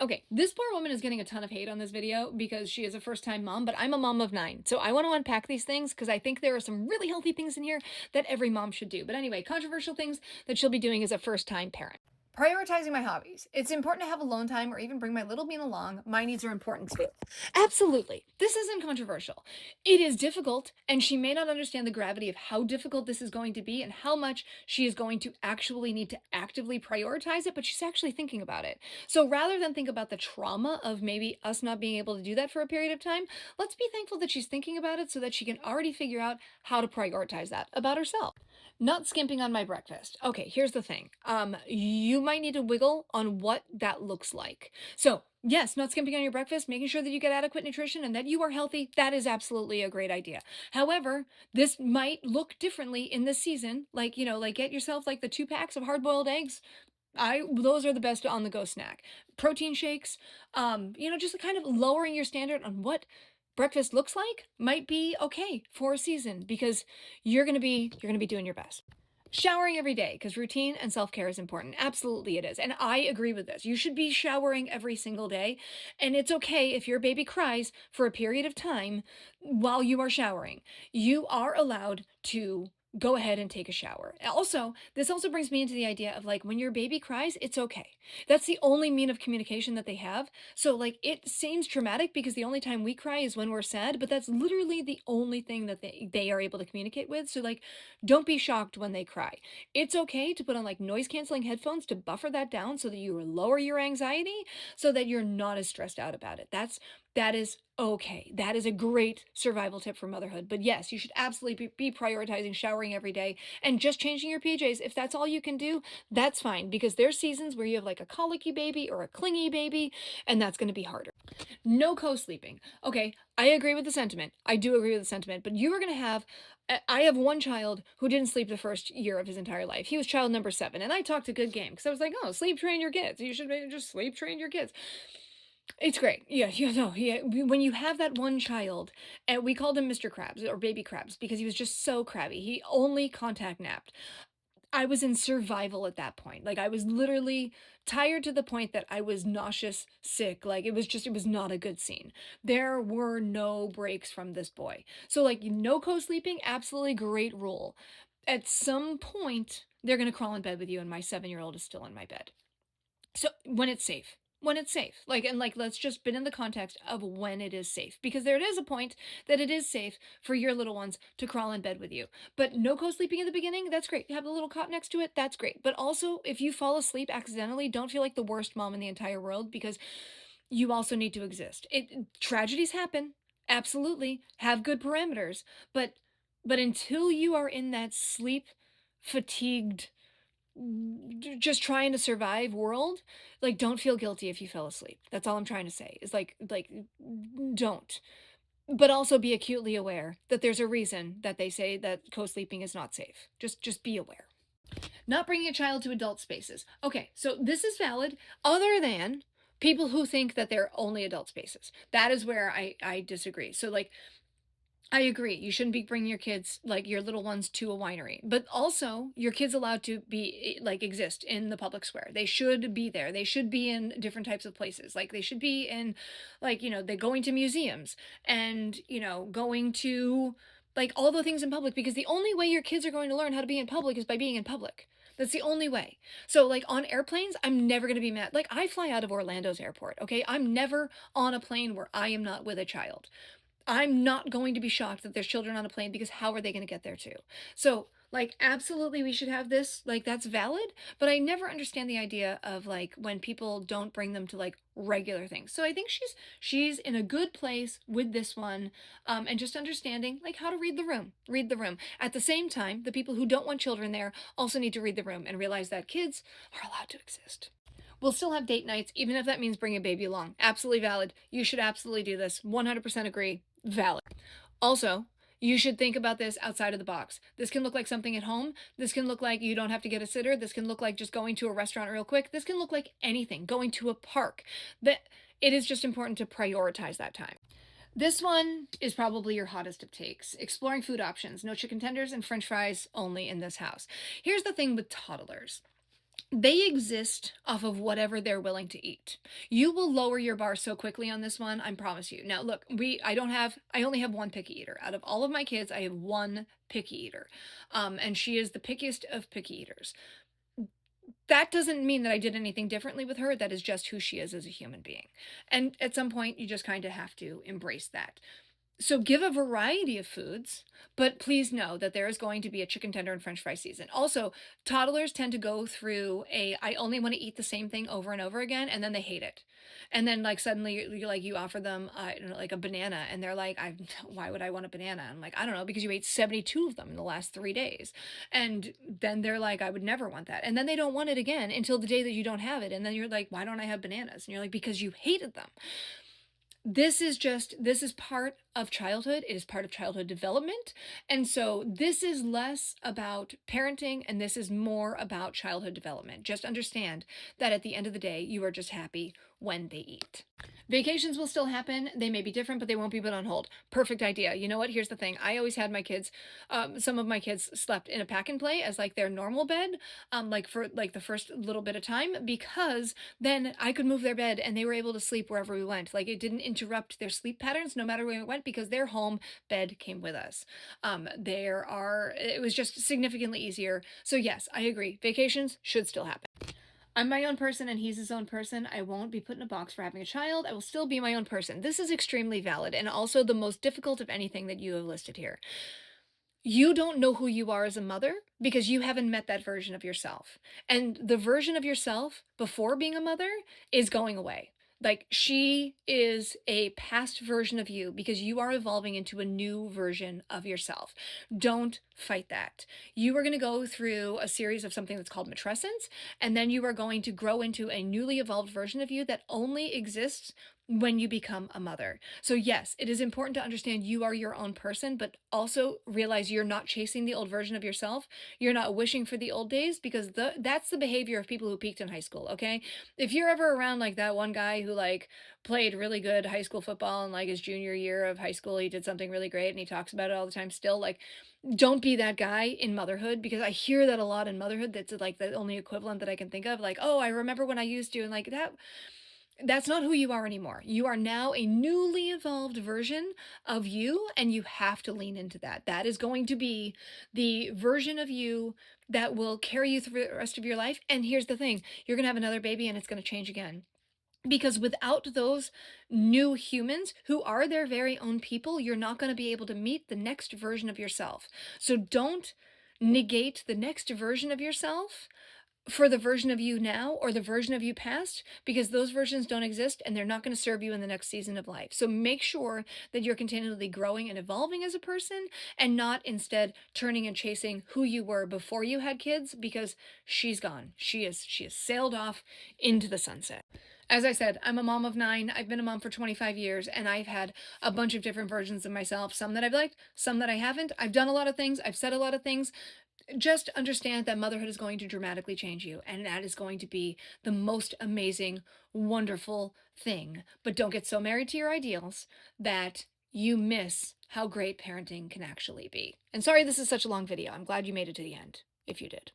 Okay, this poor woman is getting a ton of hate on this video because she is a first-time mom, but I'm a mom of 9. So I want to unpack these things because I think there are some really healthy things in here that every mom should do. But anyway, controversial things that she'll be doing as a first-time parent. Prioritizing my hobbies. It's important to have alone time or even bring my little bean along. My needs are important too. Absolutely. This isn't controversial. It is difficult, and she may not understand the gravity of how difficult this is going to be and how much she is going to actually need to actively prioritize it, but she's actually thinking about it. So rather than think about the trauma of maybe us not being able to do that for a period of time, let's be thankful that she's thinking about it so that she can already figure out how to prioritize that about herself. Not skimping on my breakfast. Okay, here's the thing. You might need to wiggle on what that looks like. So, yes, not skimping on your breakfast, making sure that you get adequate nutrition and that you are healthy, that is absolutely a great idea. However, this might look differently in this season. Like, like get yourself like the 2 packs of hard-boiled eggs. Those are the best on the go snack. Protein shakes, just kind of lowering your standard on what breakfast looks like might be okay for a season because you're going to be doing your best. Showering every day because routine and self-care is important. Absolutely it is. And I agree with this. You should be showering every single day. And it's okay if your baby cries for a period of time while you are showering. You are allowed to go ahead and take a shower. Also, this also brings me into the idea of like when your baby cries, it's okay. That's the only mean of communication that they have. So like it seems traumatic because the only time we cry is when we're sad, but that's literally the only thing that they are able to communicate with. So like don't be shocked when they cry. It's okay to put on like noise canceling headphones to buffer that down so that you lower your anxiety so that you're not as stressed out about it. That is okay. That is a great survival tip for motherhood. But yes, you should absolutely be prioritizing showering every day and just changing your PJs. If that's all you can do, that's fine because there's seasons where you have like a colicky baby or a clingy baby, and that's going to be harder. No co-sleeping. Okay, I agree with the sentiment. I do agree with the sentiment, but you are going to have I have one child who didn't sleep the first year of his entire life. He was child number 7, and I talked a good game because I was like, "Oh, sleep train your kids. You should just sleep train your kids." It's great. Yeah, no, yeah. When you have that one child, and we called him Mr. Krabs or Baby Krabs because he was just so crabby. He only contact napped. I was in survival at that point. Like I was literally tired to the point that I was nauseous, sick. Like it was not a good scene. There were no breaks from this boy. So like no co-sleeping, absolutely great rule. At some point, they're gonna crawl in bed with you, and my 7-year-old is still in my bed. So when it's safe. When it's safe. Like and like let's just put in the context of when it is safe. Because there is a point that it is safe for your little ones to crawl in bed with you. But no co-sleeping in the beginning, that's great. You have a little cot next to it, that's great. But also if you fall asleep accidentally, don't feel like the worst mom in the entire world because you also need to exist. Tragedies happen. Absolutely. Have good parameters. But until you are in that sleep fatigued just trying to survive world, like don't feel guilty if you fell asleep. That's all I'm trying to say. Is like don't. But also be acutely aware that there's a reason that they say that co-sleeping is not safe. Just be aware. Not bringing a child to adult spaces. Okay, so this is valid other than people who think that they're only adult spaces. That is where I disagree. So like I agree. You shouldn't be bringing your kids, like your little ones, to a winery. But also, your kids allowed to be like exist in the public square. They should be there. They should be in different types of places. Like they should be in, like they're going to museums and going to like all the things in public because the only way your kids are going to learn how to be in public is by being in public. That's the only way. So, like on airplanes, I'm never going to be mad. Like, I fly out of Orlando's airport, okay? I'm never on a plane where I am not with a child. I'm not going to be shocked that there's children on a plane because how are they going to get there too? So, like, absolutely, we should have this. Like, that's valid. But I never understand the idea of like when people don't bring them to like regular things. So I think she's in a good place with this one, and just understanding like how to read the room. Read the room. At the same time, the people who don't want children there also need to read the room and realize that kids are allowed to exist. We'll still have date nights, even if that means bringing a baby along. Absolutely valid. You should absolutely do this. 100% agree. Valid. Also, you should think about this outside of the box. This can look like something at home. This can look like you don't have to get a sitter. This can look like just going to a restaurant real quick. This can look like anything, going to a park. That it is just important to prioritize that time. This one is probably your hottest of takes. Exploring food options. No chicken tenders and french fries only in this house. Here's the thing with toddlers. They exist off of whatever they're willing to eat. You will lower your bar so quickly on this one, I promise you. Now, look, I only have one picky eater. Out of all of my kids, I have one picky eater. And she is the pickiest of picky eaters. That doesn't mean that I did anything differently with her. That is just who she is as a human being. And at some point, you just kind of have to embrace that. So give a variety of foods, but please know that there is going to be a chicken tender and french fry season. Also, toddlers tend to go through a I only want to eat the same thing over and over again, and then they hate it. And then like suddenly you offer them like a banana and they're like, I why would I want a banana? I'm like, I don't know, because you ate 72 of them in the last 3 days. And then they're like, I would never want that. And then they don't want it again until the day that you don't have it. And then you're like, why don't I have bananas? And you're like, because you hated them. This is part of childhood. It is part of childhood development. And so this is less about parenting and this is more about childhood development. Just understand that at the end of the day, you are just happy when they eat. Vacations will still happen. They may be different, but they won't be put on hold. Perfect idea. You know what? Here's the thing. I always had my kids, some of my kids slept in a pack and play as like their normal bed, like for like the first little bit of time, because then I could move their bed and they were able to sleep wherever we went. Like it didn't interrupt their sleep patterns no matter where we went because their home bed came with us. It was just significantly easier. So yes, I agree. Vacations should still happen. I'm my own person and he's his own person. I won't be put in a box for having a child. I will still be my own person. This is extremely valid and also the most difficult of anything that you have listed here. You don't know who you are as a mother because you haven't met that version of yourself. And the version of yourself before being a mother is going away. Like she is a past version of you because you are evolving into a new version of yourself. Don't fight that. You are going to go through a series of something that's called matrescence, and then you are going to grow into a newly evolved version of you that only exists when you become a mother. So yes, it is important to understand you are your own person, but also realize you're not chasing the old version of yourself. You're not wishing for the old days because that's the behavior of people who peaked in high school, okay? If you're ever around like that one guy who like played really good high school football and like his junior year of high school, he did something really great and he talks about it all the time still, like don't be that guy in motherhood because I hear that a lot in motherhood. That's like the only equivalent that I can think of. Like, oh, I remember when I used to, and like that's not who you are anymore. You are now a newly evolved version of you, and you have to lean into that. That is going to be the version of you that will carry you through the rest of your life. And here's the thing, you're going to have another baby and it's going to change again. Because without those new humans who are their very own people, you're not going to be able to meet the next version of yourself. So don't negate the next version of yourself for the version of you now or the version of you past because those versions don't exist and they're not going to serve you in the next season of life. So make sure that you're continually growing and evolving as a person and not instead turning and chasing who you were before you had kids because she's gone. She has sailed off into the sunset. As I said, I'm a mom of 9. I've been a mom for 25 years and I've had a bunch of different versions of myself, some that I've liked, some that I haven't. I've done a lot of things, I've said a lot of things. Just understand that motherhood is going to dramatically change you, and that is going to be the most amazing, wonderful thing. But don't get so married to your ideals that you miss how great parenting can actually be. And sorry this is such a long video. I'm glad you made it to the end, if you did.